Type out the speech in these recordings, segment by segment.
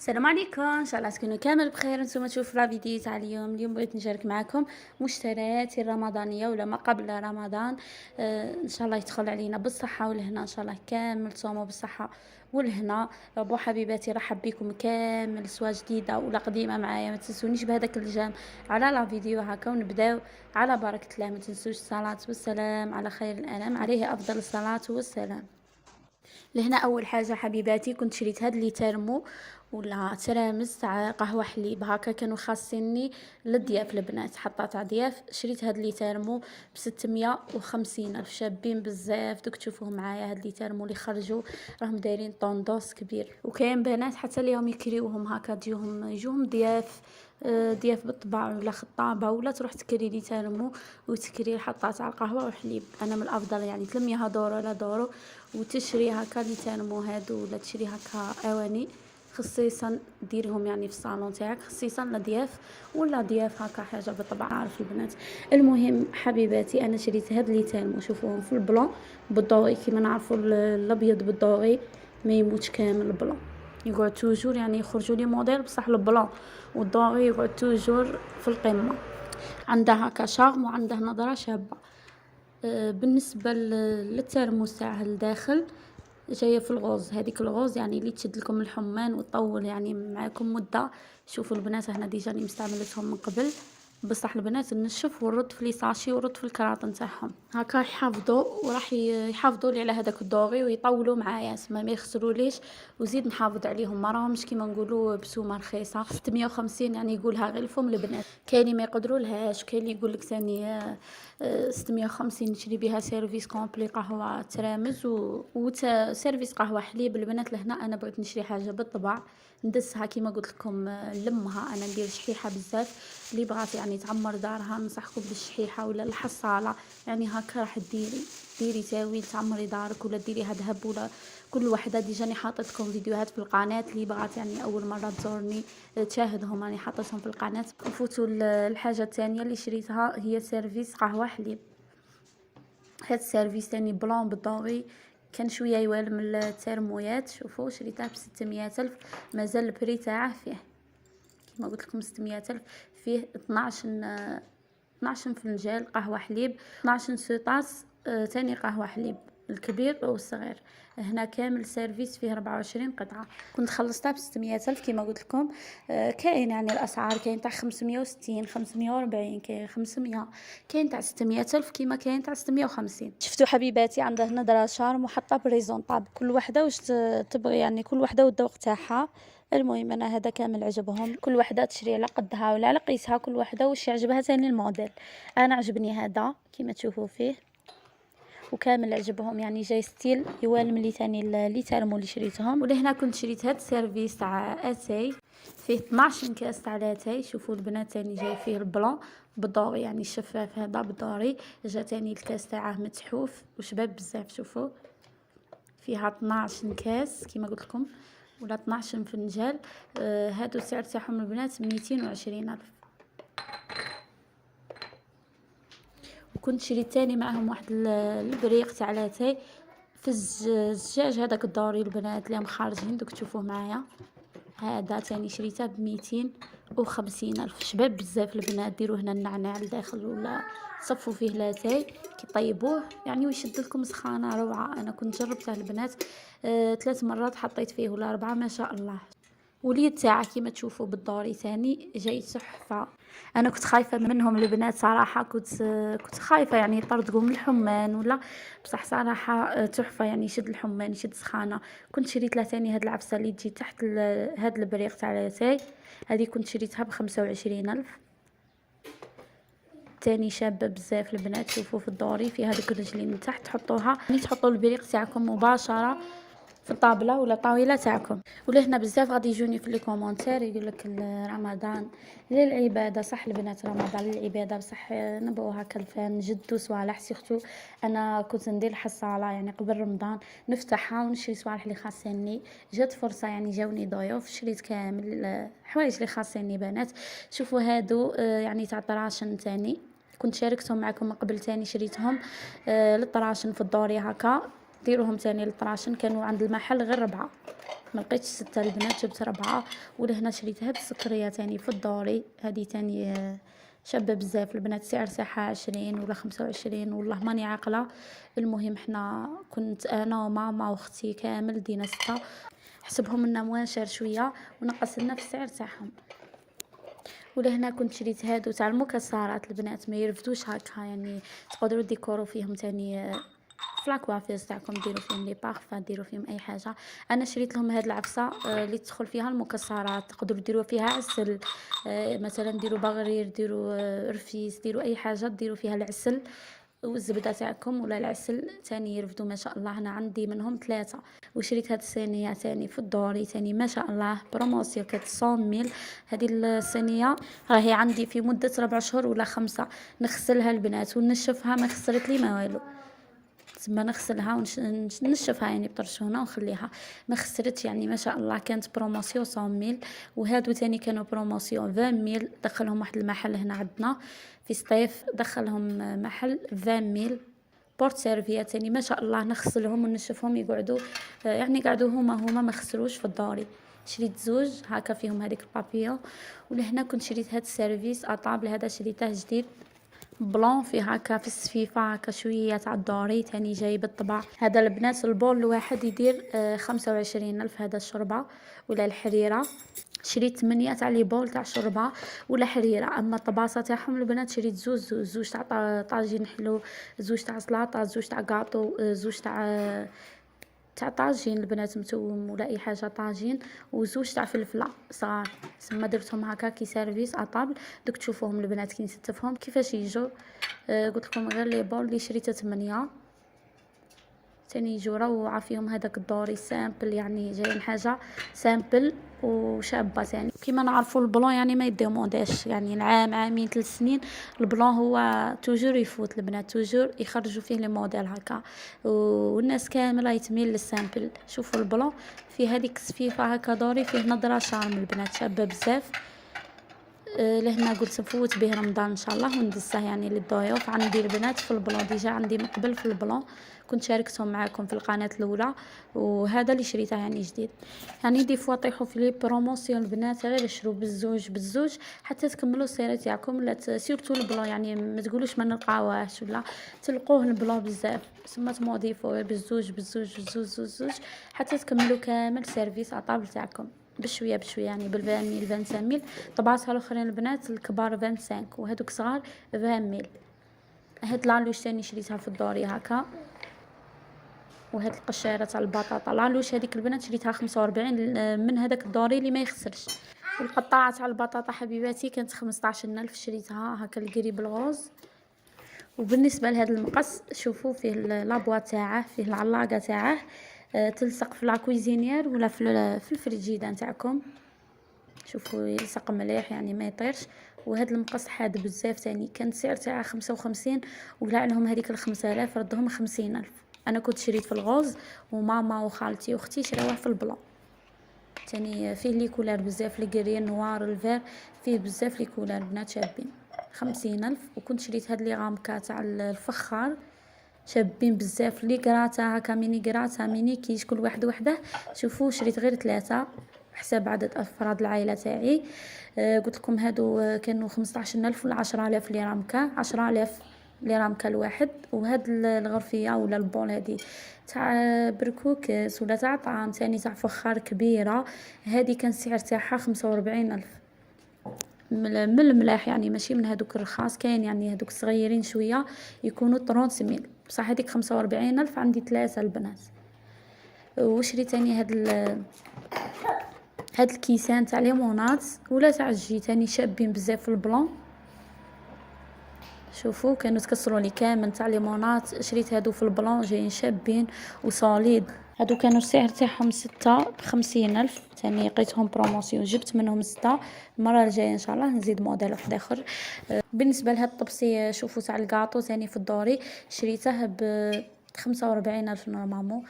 السلام عليكم، ان شاء الله تكونوا كامل بخير. نتوما تشوفوا لا فيديو تاع اليوم بغيت نشارك معكم مشترياتي الرمضانيه ولا ما قبل رمضان. ان شاء الله يدخل علينا بالصحه والهنا، ان شاء الله كامل تصوموا بالصحه والهنا. بو حبيباتي، رحب بكم كامل سواء جديده ولا قديمه معايا. ما تنسونيش بهذاك الجام على لا فيديو هكا، ونبداو على بركه الله. ما تنسوش الصلاه والسلام على خير الانام، عليه افضل الصلاه والسلام. لهنا اول حاجه حبيباتي كنت شريت هاد لي ترمو ولا ترامس تاع قهوه حليب هكا، كانوا خاصيني للضياف البنات، حطات تاع ضياف. شريت هاد لي ترمو ب 650 الف، شابين بزاف. دوك تشوفوه معايا هاد لي ترمو اللي خرجوا راهم دايرين طوندوس كبير، وكاين بنات حتى ليهم يكريوهم هكا، يجوهم ضياف. ضياف بالطباع ولا خطابه، ولا تروح تكري لي ترمو وتكري حطات تاع القهوه وحليب. انا من الافضل يعني تلميها دورو على دورو وتشري هكا لي ترمو هادو، ولا تشري هكا اواني خصيصا ديرهم يعني في الصالون تاعك، خصيصا لضياف ولا ضياف هكا حاجه بالطبع. عارف البنات. المهم حبيباتي، انا شريت هاد لي ترمو، شوفوهم في البلون بالضوئي كيما نعرفوا الابيض بالضوئي ما يموتش كامل البلون، يقعد توجور يعني يخرجوا لي موديل بصح البلون والضوئي يقعد توجور في القمه. عندها هكا شارم وعنده نظره شابه. بالنسبه للترموس تاعها الداخل جايه في الغوز، هذيك الغوز يعني اللي تشد لكم الحمان وتطول يعني معاكم مده. شوفوا البنات، هنا ديجا راني مستعملتهم من قبل، بصح البنات نشف ونرد في لي ساشي ونرد في الكراطن تاعهم هكا يحافظوا، وراح يحافظوا لي على هذاك الدوغي ويطولوا معايا، سما ما يخسروليش. وزيد نحافظ عليهم، ما راهمش كيما نقولوا بسومه رخيصه 650 يعني يقولها غير الفم البنات. كاين ما يقدروا لهاش، كاين اللي يقول لك ثاني 650 نشري بها سيرفيس كومبلي قهوه ترامز و سيرفيس قهوه حليب. البنات لهنا انا بغيت نشري حاجه بالطبع ندسها كيما قلت لكم، نلمها. انا ندير شحيحه بزاف، اللي بغات يعني تعمر دارها ننصحكم بالشحيحه ولا الحصاله، يعني هكا راح ديري تاويل تعمري دارك، ولا ديريها ذهب، ولا كل وحده. ديجاني حاطت لكم فيديوهات في القناه، اللي بغات يعني اول مره تزورني تشاهدهم راني حاطتهم في القناه. نفوتوا الحاجه الثانيه اللي شريتها هي سيرفيس قهوه حليب. هاد السيرفيس تاني بلون بالضوئي، كان شويه يوالم الترمويات. شوفوا شريتها ب 600 الف، مازال البري تاعه فيه كما قلت لكم 600 الف. فيه 12 فنجان قهوه حليب، 12 سوطاس تاني قهوه حليب، الكبير والصغير. هنا كامل سيرفيس فيه 24 قطعه. كنت خلصتها ب 600 الف كما قلت لكم. كاين يعني الاسعار، كاين تاع 560 540، كاين 500، كاين تاع 600 الف كيما كاين تاع 650. شفتوا حبيباتي، عنده نظره شارم وحطها بريزونطاب، كل وحده واش تبغي يعني، كل وحده والذوق تاعها. المهم انا هذا كامل عجبهم، كل وحده تشري على قدها ولا على قيسها، كل وحده واش يعجبها ثاني الموديل. انا عجبني هذا كيما تشوفوا فيه، وكامل عجبهم يعني جاي ستيل يوالم لي ثاني اللي ترمو اللي شريتهم. ولهنا كنت شريت هاد السيرفيس تاع اتاي، فيه 12 كاس تاع لاتاي. شوفوا البنات ثاني جاي فيه البلون بالدوري يعني الشفاف هذا بالدوري، جا ثاني الكاس تاعه متحوف وشباب بزاف. شوفوا فيها 12 كاس كيما قلت لكم، ولا 12 فنجان. هادو السعر تاعهم البنات 220 الف. وكنت شريت تاني معهم واحد البريق تاع لاتاي في الزجاج هذاك الدوري البنات اللي خارجين، دوك تشوفوه معايا. هذا تاني شريته ب250 الف، شباب بزاف البنات. ديروا هنا النعناع لداخل ولا صفوا فيه لاتاي كي طيبوه يعني ويشد لكم سخانه روعه. انا كنت جربته البنات 3 مرات حطيت فيه ولا 4 ما شاء الله. وليد تاعه كيما تشوفوا بالدوري ثاني جاي تحفه. انا كنت خايفه منهم البنات صراحه، كنت خايفه يعني يطردقوا من الحمان ولا، بصح صراحه تحفه يعني يشد الحمان يشد سخانه. كنت شريت له ثاني هاد العفسه اللي تجي تحت هاد البريق تاع لاتاي، هذه كنت شريتها ب25 الف. تاني شابه بزاف البنات. شوفوا في الدوري في هذوك الرجلين من تحت تحطوها يعني تحطوا البريق تاعكم مباشره في الطابله ولا الطاوله تاعكم. ولهنا بزاف غادي يجوني في لي كومونتير يقول لك رمضان للعباده، صح البنات رمضان للعباده، بصح نبغوا هكا الفان جدو صوالح. سيرتو انا كنت ندير الحصاله يعني قبل رمضان نفتحها ونشري صوالح اللي خاصيني. جات فرصه يعني جاوني ضيوف شريت كامل حوايج اللي خاصيني بنات. شوفوا هادو يعني تاع طراشن تاني كنت شاركتهم معكم من قبل، تاني شريتهم للطراشن في الدوري هكا. ديروهم تاني للطراشن، كانوا عند المحل غير 4 ما لقيتش 6 البنات، جبت 4. ولهنا شريت هاد السكريه تاني في الدوري، هذه تاني شابه بزاف البنات، سعر تاعها 20 ولا 25 والله ماني عاقله. المهم حنا كنت انا وماما واختي كامل دينا 6، حسبهم لنا مواشر شويه ونقص لنا في السعر تاعهم. ولهنا كنت شريت هادو تاع المكسرات البنات، ما يرفدوش هكا يعني، تقدروا ديكورو فيهم تاني في لاكوافيز تاعكم، ديروا فيهم لي بارفان، ديروا فيهم اي حاجه. انا شريت لهم هاد العفسه اللي تدخل فيها المكسرات، تقدروا ديروا فيها عسل، مثلا ديروا بغرير، ديروا رفيس، ديروا اي حاجه ديروا فيها العسل والزبده تاعكم ولا العسل تاني يرفدوا ما شاء الله. انا عندي منهم 3. وشريت هاد الصينيه تاني في الدوري تاني ما شاء الله بروموسيون، كانت 100 هذه الصينيه راهي عندي في مده 4 شهور ولا 5. نغسلها البنات ونشفها، ما خسرت لي ما والو، تما نغسلها ونشفها يعني بطرشونه ونخليها ما خسرتش يعني ما شاء الله. كانت بروموسيون 100. وهادو تاني كانوا بروموسيون 20 دخلهم واحد المحل هنا عندنا في سطيف، دخلهم محل 20 بورت سيرفيات تاني ما شاء الله. نغسلهم ونشفهم يقعدوا يعني قعدوا هما ما خسروش في الدوري. شريت زوج هكا فيهم هذيك البابيو. ولهنا كنت شريت هاد السيرفيس اطابل، هذا شريته جديد بلون فيه هكا في السفيفه هكا شويه تاع الدوري تاني جاي بالطبع. هذا البنات البول الواحد يدير 25,000 هذا الشربه ولا الحريره. شريت 8 تاع لي بول تاع شوربه ولا حريره. اما الطباسه تاعهم البنات شريت زوج تاع طاجين حلو، زوج تاع سلطه، زوج تاع كاطو، زوج تاع طاجين البنات متوم ولا اي حاجه طاجين، وزوج تاع فلفله صغار. ثم درتهم هكا كي سيرفيس اطابل. دوك تشوفوهم البنات كي نستفهم كيفاش يجوا. قلت لكم غير لي بول اللي شريته 8 تاني يجوا روعه فيهم هذاك الدوري سامبل، يعني جايين حاجه سامبل وشابه تاني. كيما نعرفوا البلون يعني ما يديمونديش، يعني العام عامين 3 سنين البلون هو توجور يفوت البنات، توجور يخرجوا فيه لي موديل هكا، والناس كامله يتميل للسامبل. شوفوا البلون في هذيك السفيفه هكا دوري فيه نظره شارم البنات شابه بزاف. لهنا قلت نفوت به رمضان ان شاء الله وندسه يعني للضيوف. عندي البنات في البلون ديجا، عندي من قبل في البلون كنت شاركتهم معاكم في القناه الاولى، وهذا اللي شريته يعني جديد. يعني دي فوا طيحوا في لي بروموسيون البنات غير شرو بالزوج حتى تكملوا السيره تاعكم، لا سيرتو البلون يعني ما تقولوش ما نلقاوهش ولا تلقوه البلون بزاف، ثم تموديفوه بالزوج حتى تكملوا كامل سيرفيس اطابل تاعكم بشويه يعني بال20 25 طبعاتها الاخرين البنات الكبار 25 وهذوك صغار 20. هاد لالوش تاني شريتها في الدوري هكا، وهاد القشيره تاع البطاطا لالوش هذيك البنات شريتها 45 من هذاك الدوري اللي ما يخسرش. القطاعه تاع البطاطا حبيباتي كانت 15,000 شريتها هكا القريب الغوز. وبالنسبه لهذا المقص شوفوا فيه لابوا تاعه، فيه العلاقه تاعه تلصق في لاكويزينيير ولا في الفريجيده نتاعكم. شوفوا يلصق مليح يعني ما يطيرش. وهذا المقص حاد بزاف تاني، كان السعر تاعه 55 وقلع لهم هذيك 5000 ردهم 50,000. انا كنت شريت في الغوز وماما وخالتي واختي شراوه في البلون تاني. فيه لي كولار بزاف، الكري نوار الفير، فيه بزاف لي كولار بنات شابين 50,000. وكنت شريت هاد لي غامكا تاع الفخار شابين بزاف، لي كراتا هكا ميني كراتا ميني كيش كل واحد وحده. شوفوا شريت غير 3 حساب عدد افراد العائله تاعي. قلت لكم هادو كانوا 15,000 ولا 10,000 لي رامكا، 10,000 لي رامكا الواحد. وهاد الغرفيه ولا البول هادي تاع بركوكس ولا تاع طعام تاني تاع فخار كبيره، هادي كان السعر تاعها 45,000 من الملاح يعني ماشي من هادوك الرخاص، كاين يعني هادوك صغيرين شويه يكونوا 30,000 بصح هذيك 45,000. عندي 3 البنات. وشريت تاني هاد الكيسان تاع ليمونات ولا تاع الجي تاني شابين بزاف في البلون. شوفوا كانوا تكسروا لي كامل تاع ليمونات، شريت هادو في البلون جايين شابين وصاليد. هادو كانوا السعر تاعهم 6 ب50,000 تاني لقيتهم بروموسيون جبت منهم 6. المره الجايه ان شاء الله نزيد موديل واحد اخر. بالنسبه لهاد الطبسي شوفوا تاع الكاطو تاني في الدوري شريته ب 45,000 نورمالمون.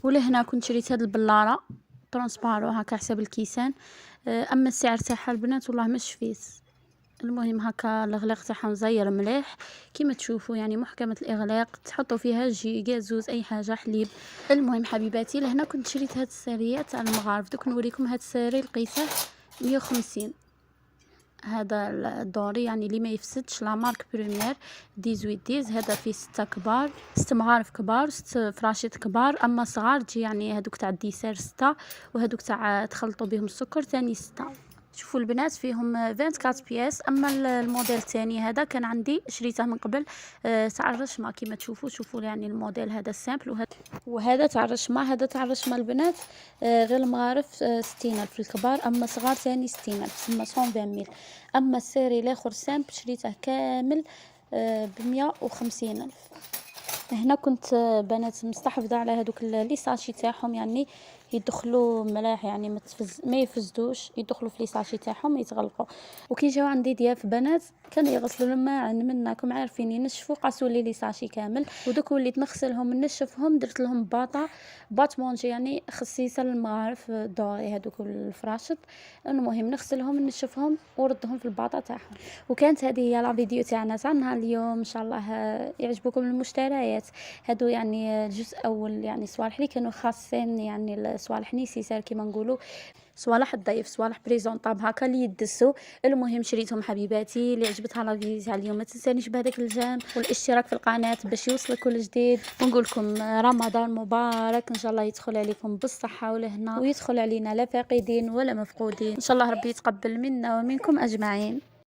ولهنا كنت شريت هاد البلاره ترونسبارو هكا حساب الكيسان. اما السعر تاعها البنات والله ما شفيت المهم هكا الاغلاق تاعها مزير مليح كيما تشوفوا، يعني محكمه الاغلاق، تحطوا فيها جيجا زوز اي حاجه حليب. المهم حبيباتي لهنا كنت شريت هاد الساريات تاع المغارف، دوك نوريكم هاد الساري لقيته 150. هذا الدوري يعني اللي ما يفسدش، لا مارك بريمير 18 هذا فيه 6 كبار، 6 مغارف كبار، 6 فراشيط كبار. اما صغار تجي يعني هذوك تاع الديسير 6، وهذوك تاع تخلطوا بهم السكر ثاني 6. شوفوا البنات فيهم 24 بياس. اما الموديل الثاني هذا كان عندي شريته من قبل تاع الرشمه كيما تشوفوا. شوفوا يعني الموديل هذا السامبل، وهذا تاع الرشمه. هذا تاع الرشمه البنات غير المغارف 60,000 في الكبار، اما صغار ثاني 60,000 تسمى 120,000. اما السيري الاخر سامبل شريته كامل ب150,000. هنا كنت بنات مستحفظه على هذوك لي ساشي تاعهم، يعني يدخلوا ملاح، يعني ما يفسدوش، يدخلوا في لي ساشي تاعهم يتغلقوا. وكي جاو عندي ضياف بنات كانوا يغسلوا الماعن منكم عارفين ينشفوا، قاسوا لي ساشي كامل، ودوك وليت نغسلهم نشفهم، درت لهم باط مونجي يعني خصيصه للمغارف دوري هذوك الفراشط. المهم نغسلهم نشفهم وردهم في الباطه تاعهم. وكانت هذه هي لا فيديو تاعنا تاع نهار اليوم. ان شاء الله يعجبكم المشتريات هادو، يعني الجزء اول يعني صوالح اللي كانوا خاصين، يعني صوالح نيسيسار كيما نقولوا، صوالح الضيف، صوالح بريزونطاب هكا اللي يدسوا. المهم شريتهم حبيباتي. اللي عجبتها لا فيديو تاع اليوم ما تنسانيش بهذاك الجيم والاشتراك في القناه باش يوصلك كل جديد. ونقول لكم رمضان مبارك، ان شاء الله يدخل عليكم بالصحه والهنا، ويدخل علينا لا فاقدين ولا مفقودين. ان شاء الله ربي يتقبل منا ومنكم اجمعين.